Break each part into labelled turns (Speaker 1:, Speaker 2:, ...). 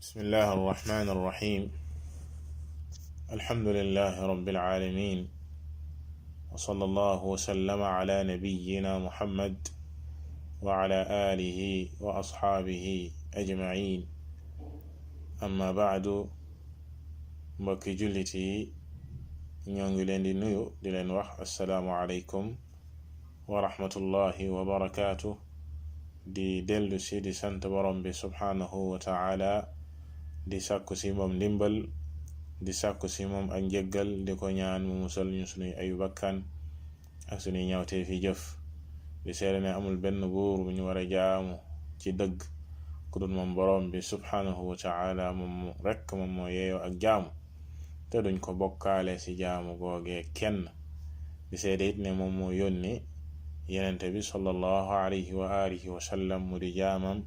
Speaker 1: بسم الله الرحمن الرحيم. الحمد لله رب العالمين، وصلى الله وسلم على نبينا محمد وعلى آله وأصحابه أجمعين. أما بعد، mbokki jullit yi ñoo ngi leen di nuyu di leen wax assalaamu aleykum wa rahmatullahi wa barakaatu. di dellu si di sant borom bi subhaanahu wa taala, di sàkku si moom ndimbal, di sàkku si moom ak njëggal, di ko ñaan mu musal ñu sunuy ayu bakkan ak sunuy ñawtee fi jëf. di seede ne amul benn buur bu ñu war a jaamu ci dëgg ku dul moom borom bi subhaanahu wa taala. moom rekk moom moo yeeyoo ak jaamu te duñ ko bokkaale ci jaamu googee kenn. di seede it ne moom moo yónni yenente bi sallallahu alayhi wa alihi wa sallam mu di jaamam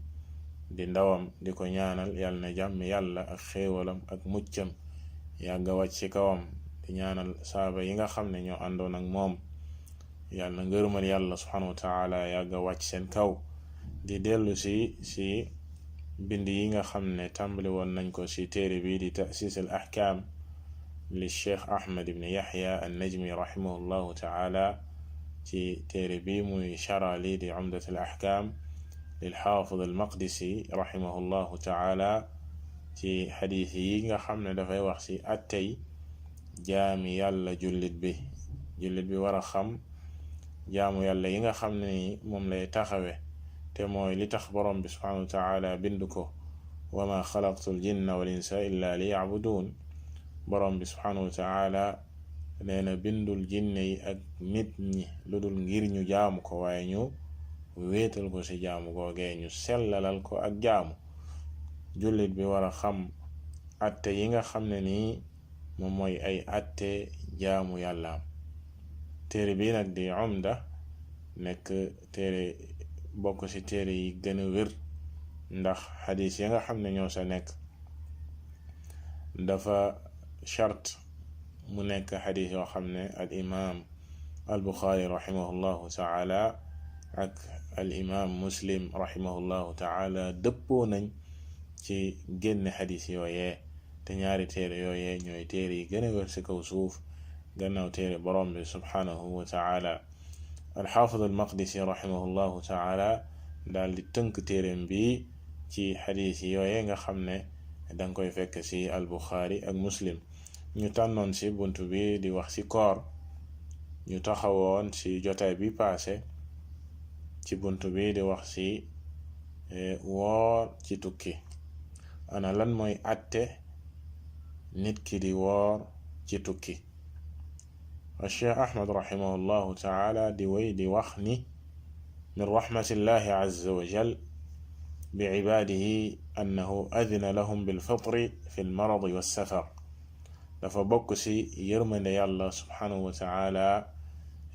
Speaker 1: di ndawam, di ko ñaanal yàlla na jàmm yàlla ak xéewalam ak muccam yàgga wàcc ci kawam. di ñaanal saaba yi nga xam ne ñoo àndoon ak moom yàlla na ngërëmal yàlla subhanahu wa taala yàgga wàcc seen kaw. di dellu si bind yi nga xam ne tàmbali woon nañ ko ci téere bi di ta'sis al ahkam li cheikh ahmad ibn yahya an najmi rahimahullahu taala. ci téere bi muy shara li di umdat al ahkam lil xaafid al maqdisi rahimahullahu taala, ci xadiis yi nga xam ne dafay wax ci attey jaami yàlla jullit bi war a xam jaamu yàlla yi nga xam ne ni moom lay taxawe, te mooy li tax borom bi subhanahu wa taala bind ko, wa ma xalaqtu al jinna wal insa illa li yacbuduun. borom bi subhanahu wa taala nee na bindul jinne yi ak nit ñi lu dul ngir ñu jaamu ko, waaye ñu wéetal ko ci jaamu googee, ñu sellalal ko ak jaamu. jullit bi war a xam atte yi nga xam ne nii moom mooy ay atte jaamu yàllaam. téere bi nag di umda nekk téere bokk ci téere yi gën a wér, ndax xadiis yi nga xam ne ñoo sa nekk dafa chart mu nekk xadiis yoo xam ne al imaam al buxaari rahimahullahu taala ak al imaam muslim rahimahullahu taala dëppoo nañ ci génne xadiis yooyee. te ñaari téere yooyee ñooy téere yi gën a wér ci kaw suuf gannaaw téere borom bi subhanahu wa taala. al xaafid al maqdisi rahimahullahu taala daal di tënk téereem bi ci xadiis yooyee nga xam ne danga koy fekk ci al buxaari ak muslim. ñu tànnoon ci bunt bi di wax ci koor. ñu taxawoon ci jotaay bi paase ci bunt bi di wax ci woor ci tukki. ana lan mooy àtte nit ki di woor ci tukki. Cheikh Ahmad rahimahullahu taala di way di wax ni min rahmatillahi azza wa jal bi cibaadihi annahu adina lahum bilfitri fi lmaradi wassafar. dafa bokk ci yërmande yàlla subhanahu wa taala,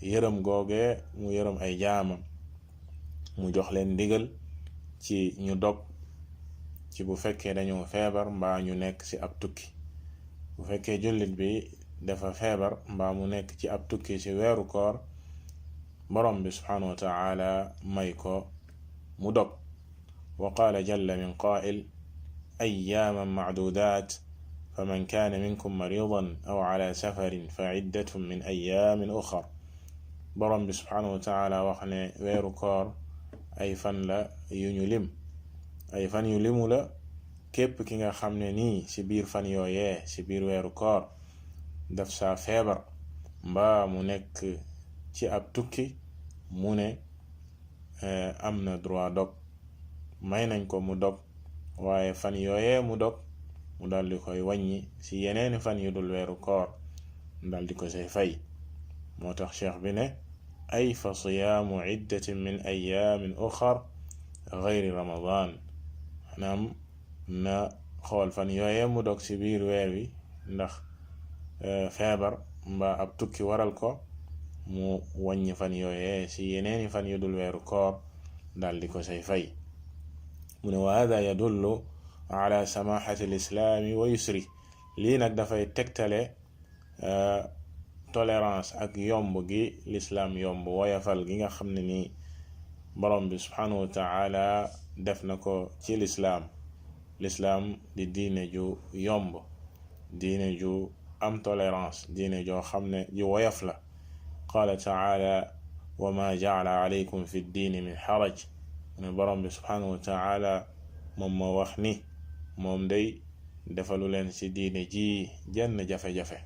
Speaker 1: yërëm googe mu yërëm ay jaamam, mu jox leen ndigal ci ñu dog ci bu fekkee dañoo feebar mbaa ñu nekk ci ab tukki. bu fekkee jullit bi dafa feebar mbaa mu nekk ci ab tukki ci weeru koor, borom bi subhanahu wa taala may ko mu dog. wa qaala jalla min qaa'il ayyaaman macduudaat faman kaana minkum maridan aw ala safarin fa iddatun min ayaamin uxar. borom bi subhanahu wa taala wax ne weeru koor ay fan la yu ñu lim, ay fan yu limu la. képp ki nga xam ne nii ci biir fan yooyee ci biir weeru koor daf saa feebar mbaa mu nekk ci ab tukki, mu ne am na droit dog, may nañ ko mu dog, waaye fan yooyee mu dog mu dal di koy wàññi ci yeneeni fan yu dul weeru koor, dal di ko say fay. moo tax cheikh bi ne ay fa siyaamu iddatin min ayaamin uxar gayri ramadan. maanaam na xool fan yooyee mu dog ci biir weer wi ndax feebar mbaa ab tukki waral ko, mu wàññi fan yooyee ci yeneeni fan yu dul weeru koor dal di ko say fay. mu ne wa hada yadullu ala samahati lislaami wa yusri. lii nag dafay tegtale tolérance ak yomb gi lislaam yomb, woyafal gi nga xam ne nii borom bi subhanahu wa taala def na ko ci lislaam. l'islam di diine ju yomb, diine ju am tolérance, diine joo xam ne ju woyof la. qaala taala wa ma jacala alaykum fi ddiini min xaraj, ne borom bi subhanahu wa taala moom moo wax ni moom day defalu leen ci diine ji jenn jafe-jafe,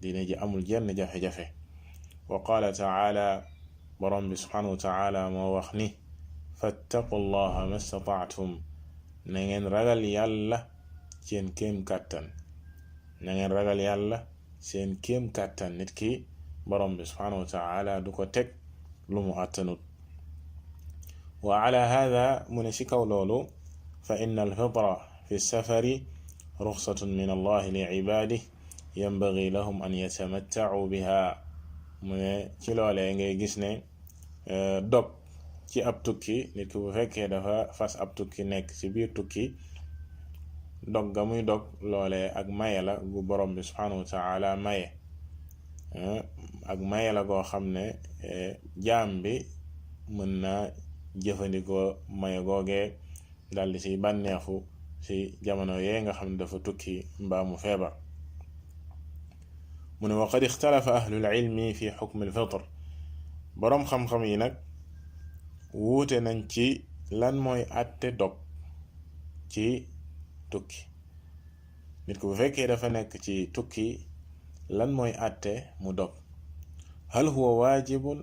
Speaker 1: diine ji amul jenn jafe-jafe. wa qaala taala borom bi subhanahu wa taala moo wax ni fattaqu llaha ma stataatum, na ngeen ragal yàlla seen kéem kàttan, na ngeen ragal yàlla seen kéem kàttan. nit ki borom bi subhanahu wa taala du ko teg lu mu àttanut. wa ala hada mu ne ci kaw loolu fa inna alfitra fi safari ruxsatun min allahi li cibaadih yanbagi lahum an yatamattacuu biha. mu ne ci loolee ngay gis ne dog ci ab tukki, nit ki bu fekkee dafa fas ab tukki nekk ci biir tukki, dog ga muy dog loolee ak maye la gu borom bi subhanahu wa taala maye, ak maye la goo xam ne jaam bi mën na jëfandikoo maye googee daldi ci bànneexu ci jamono yee nga xam ne dafa tukki mbaa mu feebar. mu ne wa qad ixtalafa ahlul ilmi fi xukmi alfitr, boroom xam-xam yi nag wuute nañ ci lan mooy àtte dog ci tukki. nit ku bu fekkee dafa nekk ci tukki, lan mooy àtte mu dog? hal huwa waajibun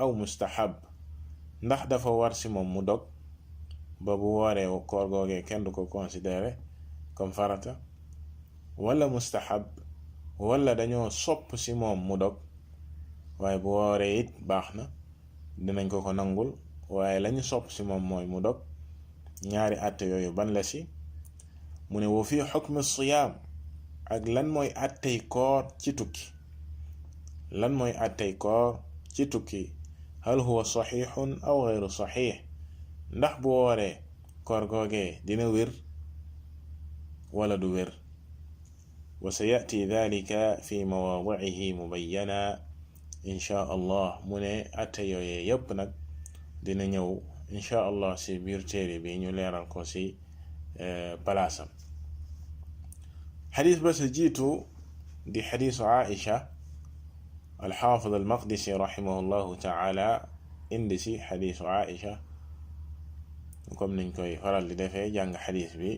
Speaker 1: aw mustahab, ndax dafa war ci moom mu dog ba bu wooree koor googee kenn du ko considéré comme farata, wala mustahab, wala dañoo sopp ci moom mu dog waaye bu wooree it baax na, dinañ ko nangul, waaye lañu sopp ci moom mooy mu dog. ñaari àtte yooyu ban la ci? mu ne wa fi xukmi siyaam, ak lan mooy àttey koor ci tukki. lan mooy àttey koor ci tukki? hal huwa saxiixun aw gayru saxiix, ndax bu wooree koor googee dina wér wala du wér? wa sa yati dalika fi mawaadicihi mubayyana inchaa allah. mu ne àtte yooyee yépp nag dina ñëw inchaa allah ci biir téere bi ñu leeral ko ci palaasam. xadis ba sa jiitu di xadisu Aisha, alxaafid almaqdisi raximahu llahu taala indi ci xadisu Aisha comme niñ koy faral di defee jàng xadis bi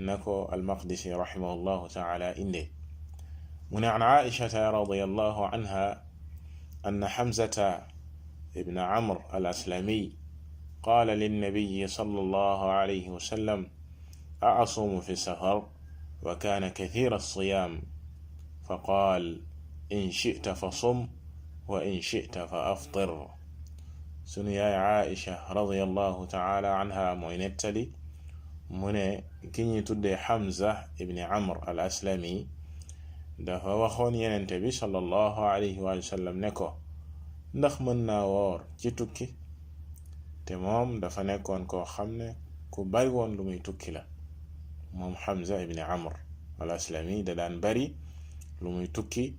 Speaker 1: na ko almaqdisi raximahu llahu taala inde. mu ne an Aishata radiyallahu anha anna Hamzata ibn Amr al-Aslami qaala linnabiyi sallallahu alayhi wa sallam أأصوم في السفر وكان كثير الصيام فقال إن شئت فصم وإن شئت فأفطر. sunu yaay Aisha radiyallahu taala anha mooy nettali mu ne ki ñuy tuddee Hamza ibn Amr al-Aslami dafa waxoon yenente bi sallallahu alayhi wa sallam ne ko ndax mën naa woor ci tukki, te moom dafa nekkoon koo xam ne ku bari woon lu muy tukki la. moom Hamza ibn Amr al-Aslami da daan bari lu muy tukki.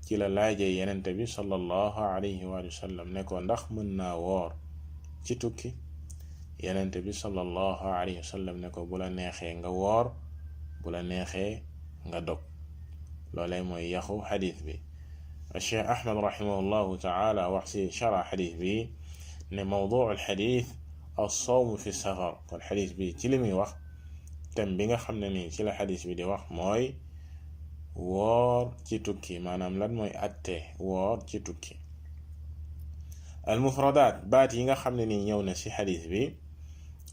Speaker 1: ci la laajee yenente bi sallallahu alayhi wa sallam ne ko ndax mën naa woor ci tukki. yenente bi sallallahu alayhi wa sallam ne ko bu la neexee nga woor, bu la neexee nga dog. loolee mooy yaxu xadis bi. Cheikh Ahmad rahimahullahu taala wax ci shara xadis bi ne mawduu alxadis as-sawm fi safar. kon xadis bi ci li muy wax, thème bi nga xam ne nii ci la xadis bi di wax mooy woor ci tukki, maanaam lan mooy atte woor ci tukki. al mufradaat, baat yi nga xam ne nii ñëw na ci xadis bi,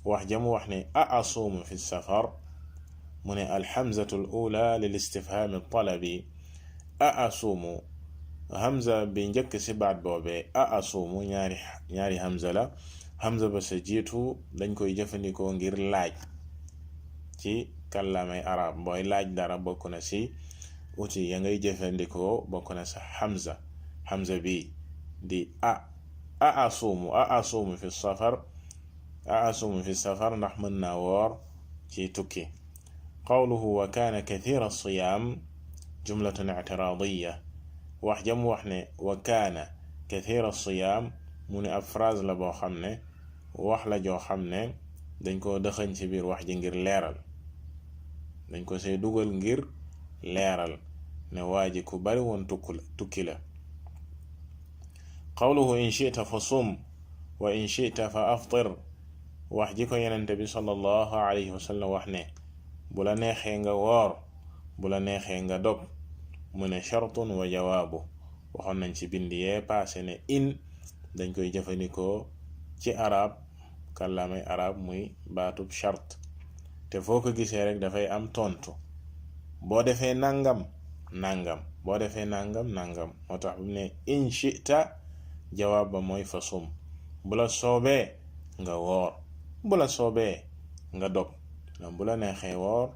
Speaker 1: wax jamu wax ne a asuumu fi safar, mu ne alhamzatu al ula lil istifham al talabi. a asuumu, hamza bi njëkk ci baat boobee a asuumu ñaari hamza la. hamza ba sa jiitu dañ koy jëfandikoo ngir laaj ci kàllaamay arab. booy laaj dara bokk na ci uti ya ngay jëfandikoo, bokk na sa hamza bi di a asuumu fi safar, a asuumu fi safar ndax mën naa woor ci tukki. qawluhu wa kaana kathira siyaam jumlatun i'tiraadiyya. wax jam wax ne wa kaana kathira siyaam, mu ne ab phrase la boo xam ne wax la joo xam ne dañ ko dëxañ ci biir wax ji ngir leeral, dañ ko say dugal ngir leeral ne waa ji ku bari woon tukki la. qawluhu in shi'ta fa sum wa in shi'ta fa aftir, wax ji ko yenente bi sallallahu alayhi wa sallam wax ne bu la neexee nga woor, bu la neexee nga dog, mu ne shartun wa jawaabu. waxoon nañ ci bind yee paase ne in dañ koy jëfandikoo ci arab, kàllaamay arab, muy baatub shart, te foo ko gisee rek dafay am tontu. boo defee nangam nangam, boo defee nangam nangam. moo tax bu ne in shi'ta, jawaab ba mooy fa sum, bu la soobee nga woor, bu la soobee nga dog. bu la neexee woor,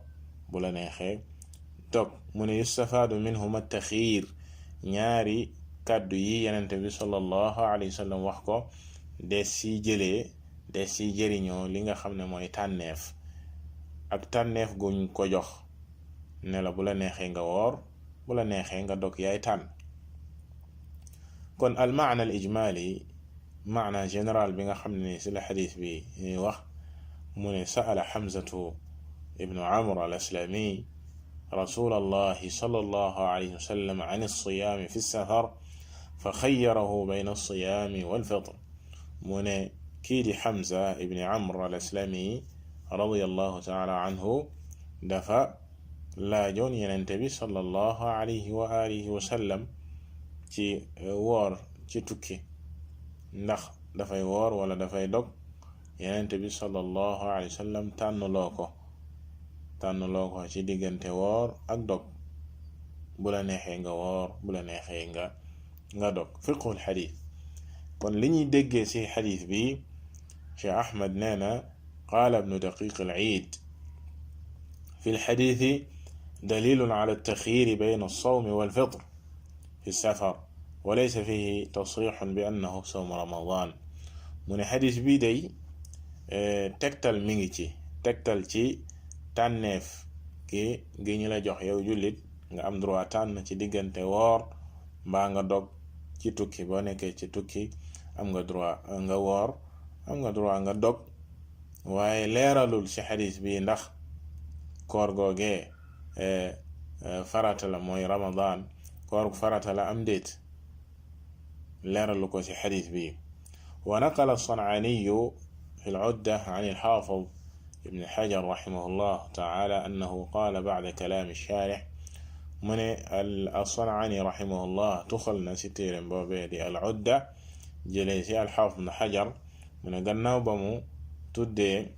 Speaker 1: bu la neexee dog. mu ne yustafaadu minhuma taxiir, ñaari kàddu yi yenente bi sallallahu alayhi wa sallam wax ko des si jëlee, des si jëriñoo li nga xam ne mooy tànneef, ak tànneef guñ ko jox ne la bu la neexee nga woor, bu la neexee nga dog, yaay tànn. kon al maana al ijmaali, maana général bi nga xam ne si la xadis bi ñuy wax, mu ne sa'ala Hamzatu ibnu Amr al Aslami rasul allahi sallallahu alayhi wa sallam an alsiyaami fi safar fa xayyarahu bayna alsiyaami walfitr. mu ne kii di Hamza ibni Amr al Aslami radiyallahu taala anhu dafa laajoon yenente bi sallallahu alayhi wa alihi wa sallam ci woor ci tukki, ndax dafay woor wala dafay dog. yenente bi sallallahu alayhi wa sallam tànnloo ko ci diggante woor ak dog. bu la neexee nga woor, bu la neexee nga dog. fiqhul xadis. kon li ñuy déggee ci xadis bi, Cheikh Ahmad nee na qaala ibnu daqiq al-iid fi lxadisi dalilun ala altaxyiri bayna alsawmi walfitr fi safar wa laysa fihi tasrixun bi annahu sawmu ramadan. mu ne xadis bii day tegtal mi ngi ci, tegtal ci tànneef gi ñu la jox yow jullit, nga am droit tànn ci diggante woor mbaa nga dog ci tukki. boo nekkee ci tukki am nga droit nga woor, am nga droit nga dog, waaye leeralul ci xadis bi ndax koor googee farata la, mooy ramadan, koor farata la am déet, leeralu ko ci xadis bi. wa naqala as-San'aaniyu fi al-'Udda 'an al-Haafiz ibn Hajar rahimahullah ta'ala annahu qaala ba'da kalaam ash-shaarih. mu ne as-San'aani rahimahullah tuxal na ci téereem boobee di al-'Udda jëlee ci al-Haafiz ibn Hajar, mu ne gannaaw ba mu tuddee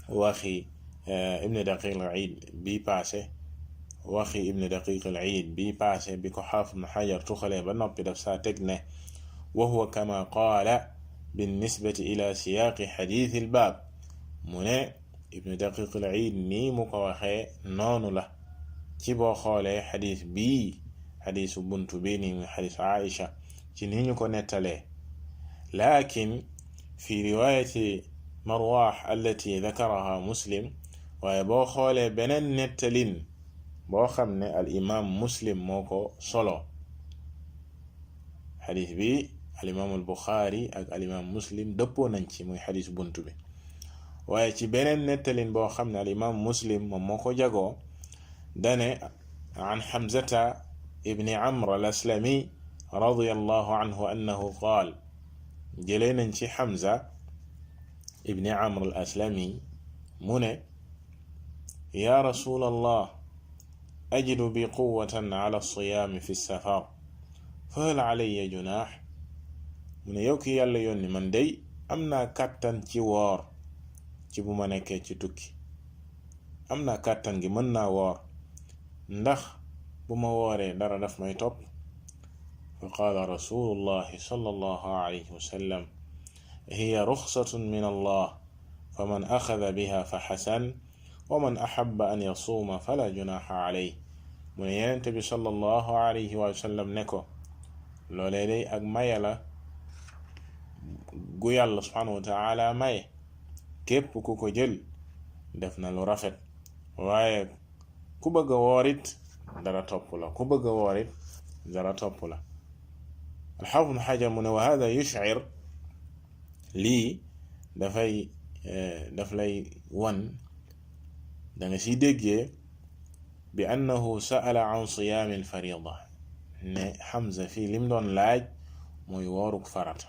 Speaker 1: waxi ibn Daqiq al-Iid bi paase, waxi ibn Daqiq al-Iid bi paase bi ko Haafiz ibn Hajar tuxalee ba noppi daf saa teg ne wa huwa kama qaala binnisbati ila siyaaqi xadiisi al-baab. mu ne ibn Daqiq al-Iid nii mu ko waxee noonu la ci boo xoolee xadis bii, xadisu buntu bii nii muy xadisu Aïcha, ci ni ñu ko nettalee. laakin fi riwaayati Marwaax allati dakaraha Muslim, waaye boo xoolee beneen nettalin boo xam ne al imaam Muslim moo ko solo. xadis bi al imaam al Buxaari ak al imaam Muslim dëppoo nañ ci, muy xadis buntu bi. waaye ci beneen nettalin boo xam ne al imaam Muslim moom moo ko jagoo, dane an Hamzata ibni Amr al Aslami radiyallahu anhu annahu qaal, jëlee nañ ci Hamza ibni Amr al Aslami mu ne yaa rasulallah ajidu bi quwwatan ala siyaami fi safar fa hal alayya junaax. mu ne yow ki yàlla yónni, man day am naa kàttan ci woor ci bu ma nekkee ci tukki, am naa kàttan gi mën naa woor, ndax bu ma wooree dara daf may topp. fa qaala rasulullahi sallallahu alayhi wa sallam hiya ruxsatun min allah fa man axada biha fa xasan wa man axaba an yasuuma fala junaxa alayh. mu ne yenente bi sallallahu alayhi wa sallam ne ko loolee day ak maye la gu yàlla subhanahu wa taala maye, képp ku ko jël def na lu rafet, waaye ku bëgg a woorit dara topp la, ku bëgg a woorit dara topp la. al-Haafiz ibn Hajar mu ne wa hada yush'ir, lii dafay daf lay wan da nga si déggee bi annahu sa'ala an siyaami alfarida ne Hamza fii lim doon laaj mooy wooruk farata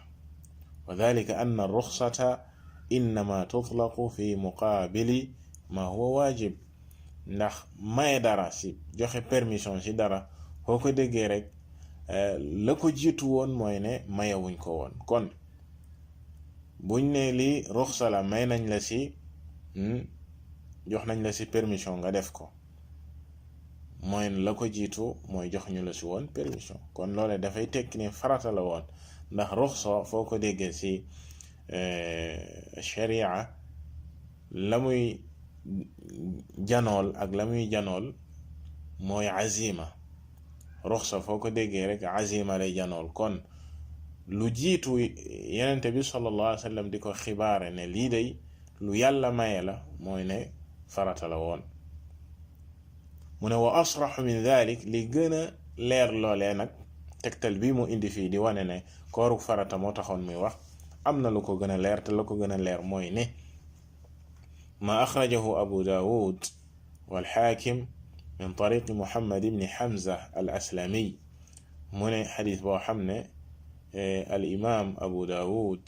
Speaker 1: wa dalika anna arruxsata innama tutlaqu fi muqaabili ma huwa waajib ndax maye dara si joxe permission si dara foo ko déggee rek la ko jiitu woon mooy ne mayewuñ ko woon kon buñ ne lii ruxsa la may nañ la si jox nañ la si permission nga def ko mooy la ko jiitu mooy jox ñu la si woon permission kon loole dafay tekki ne farata la woon ndax ruxsa foo ko déggee si sharia la muy janool ak la muy janool mooy azima ruxsa foo ko déggee rek azima lay janool kon lu jiitu yenente bi sallallahu alayhi wa sallam di ko xibaare ne lii day lu yàlla maye la mooy ne farata la woon mu ne wa asraxu min dalik li gën a leer loolee nag tegtal bi mu indi fii di wane ne kooru farata moo taxoon muy wax am na lu ko gën a leer te lu ko gën a leer mooy ne ma axrajahu abu daawud walxaakim min tariqi muhammad ibni hamza al aslami mu ne xadis boo xam ne al imam abu daawud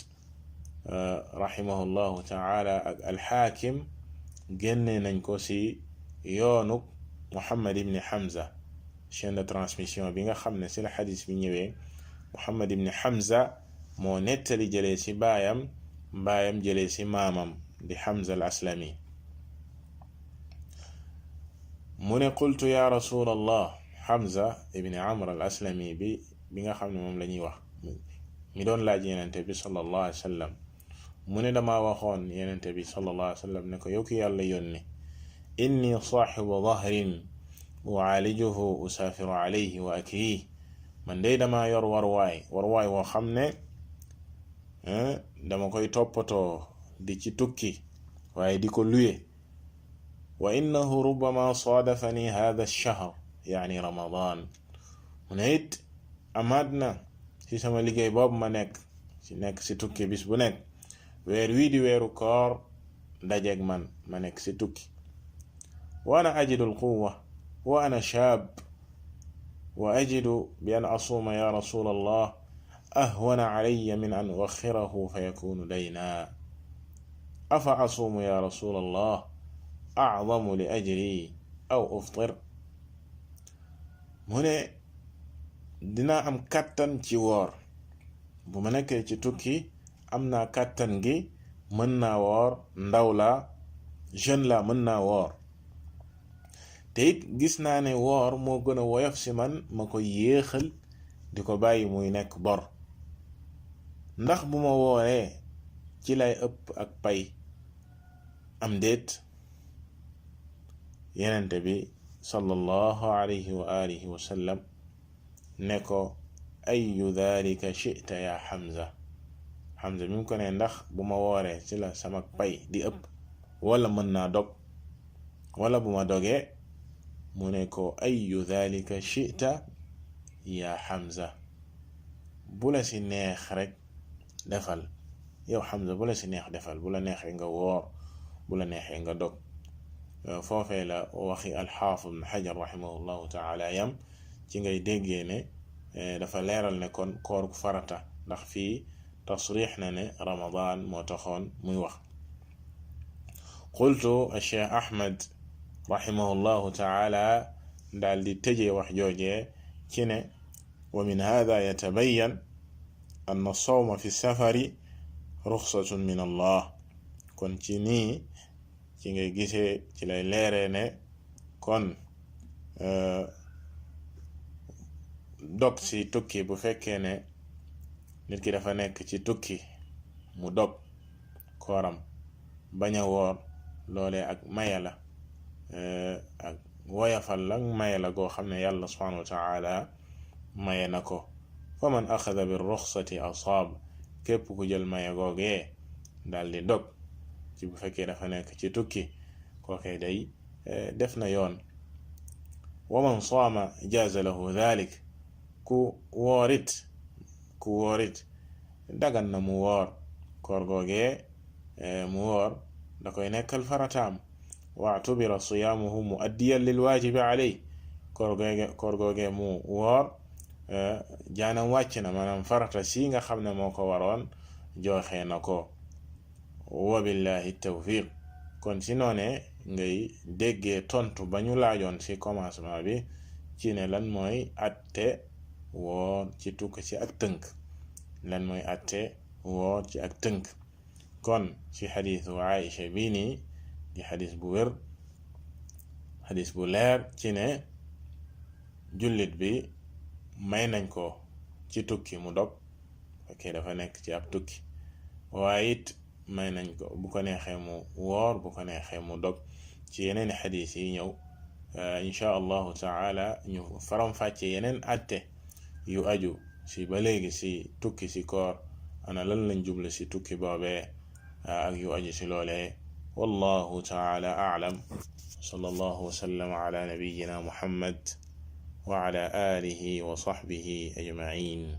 Speaker 1: rahimahullahu taala ak alxaakim génne nañ ko si yoonuk muhammad ibni hamza chaîne de transmission bi nga xam ne si la xadis bi ñëwee muhammad ibni hamza moo nettali jëlee si baayam jëlee si maamam di hamza al aslami mu ne qultu ya rasul allah hamza ibni amr al aslami bi nga xam ne moom la ñuy wax mi doon laaj yenente bi sallallahu alayhi wa sallam mu ne dama waxoon yenente bi sallallahu alayhi wa sallam ne ko yow ki yàlla yónni inni saaxibu dahrin uaalijuhu usaafiru alayhi wa akriih man day dama yor warwaay woo xam ne dama koy toppatoo di ci tukki waaye di ko luye wa innahu rubbama saadafani hada ash-shahr yaani ramadan mu ne it amaat na ci sama liggéey boobu ma nekk si tukki bis bu nekk weer wii di weeru koor dajeeg man ma nekk si tukki wa ana ajidu alquwa wa ana shaab wa ajidu bi an asuuma ya rasul allah ahwana alayya min an uaxirahu fa yakunu dayna afa asuumu ya rasul allah acdamu li ajri aw uftir mu ne dinaa am kàttan ci woor bu ma nekkee ci tukki am naa kàttan gi mën naa woor ndaw la jeune la mën naa woor te it gis naa ne woor moo gën a woyof si man ma ko yéexal di ko bàyyi muy nekk bor ndax bu ma wooree ci lay ëpp ak pay am déet yenente bi sallallahu alayhi wa alihi wa sallam ne ko ayu dhalika shi'ta ya Hamza mi ngi ko ne ndax bu ma wooree ci la sama pay di ëpp wala mën naa dog wala bu ma dogee mu ne ko ayu dhalika shi'ta ya Hamza bu la si neex rek defal yow Hamza bu la si neex defal bu la neexee nga woor bu la neexee nga dog foofee la waxi alxaafid ibn Hajar rahimahullahu taala yam ci ngay déggee ne dafa leeral ne kon koor farata ndax fii tasrix na ne ramadan moo taxoon muy wax qultu acheikh ahmad rahimahullahu taala daal di tëjee wax joojee ci ne wa min hada yatabayan an as-sawma fi safari ruxsatun min allah kon ci nii ci ngay gisee ci lay leeree ne kon dog ci tukki bu fekkee ne nit ki dafa nekk ci tukki mu dog kooram bañ a woor loolee ak maye la ak woyafal la maye la goo xam ne yàlla subhanahu wa taala maye na ko fa man axada bi ruxsati asaab képp ku jël maye googee daal di dog ci bu fekkee dafa nekk ci tukki kookee day def na yoon wa man saama jaaza lahu dhalik ku woorit dagan na mu woor koor googee mu woor da koy nekkal farataam waatubira siyaamuhu muaddiyan lil waajibi aley koor googe mu woor jaanam wàcc na maanaam farata si nga xam ne moo ko waroon joxe na ko wa billahi tawfiq kon si noone ngay déggee tontu ba ñu laajoon ci commencement bi ci ne lan mooy atte woor ci tukki ci ak tënk lan mooy atte woor ci ak tënk kon ci xadiisu Aïcha bii nii di xadiis bu wér xadiis bu leer ci ne jullit bi may nañ ko ci tukki mu dog fekkee dafa nekk ci ab tukki waaye it may nañ ko bu ko neexee mu woor bu ko neexee mu dog ci yeneen xadiis yi ñëw insha allahu taala ñu faram-fàcce yeneen atte yu aju si ba léegi si tukki si koor ana lan lañ jublu si tukki boobee ak yu aju si loolee wallahu taala a'lam sallallahu wa sallam ala nabiyyina muhammad wa ala alihi wa sahbihi ajma'in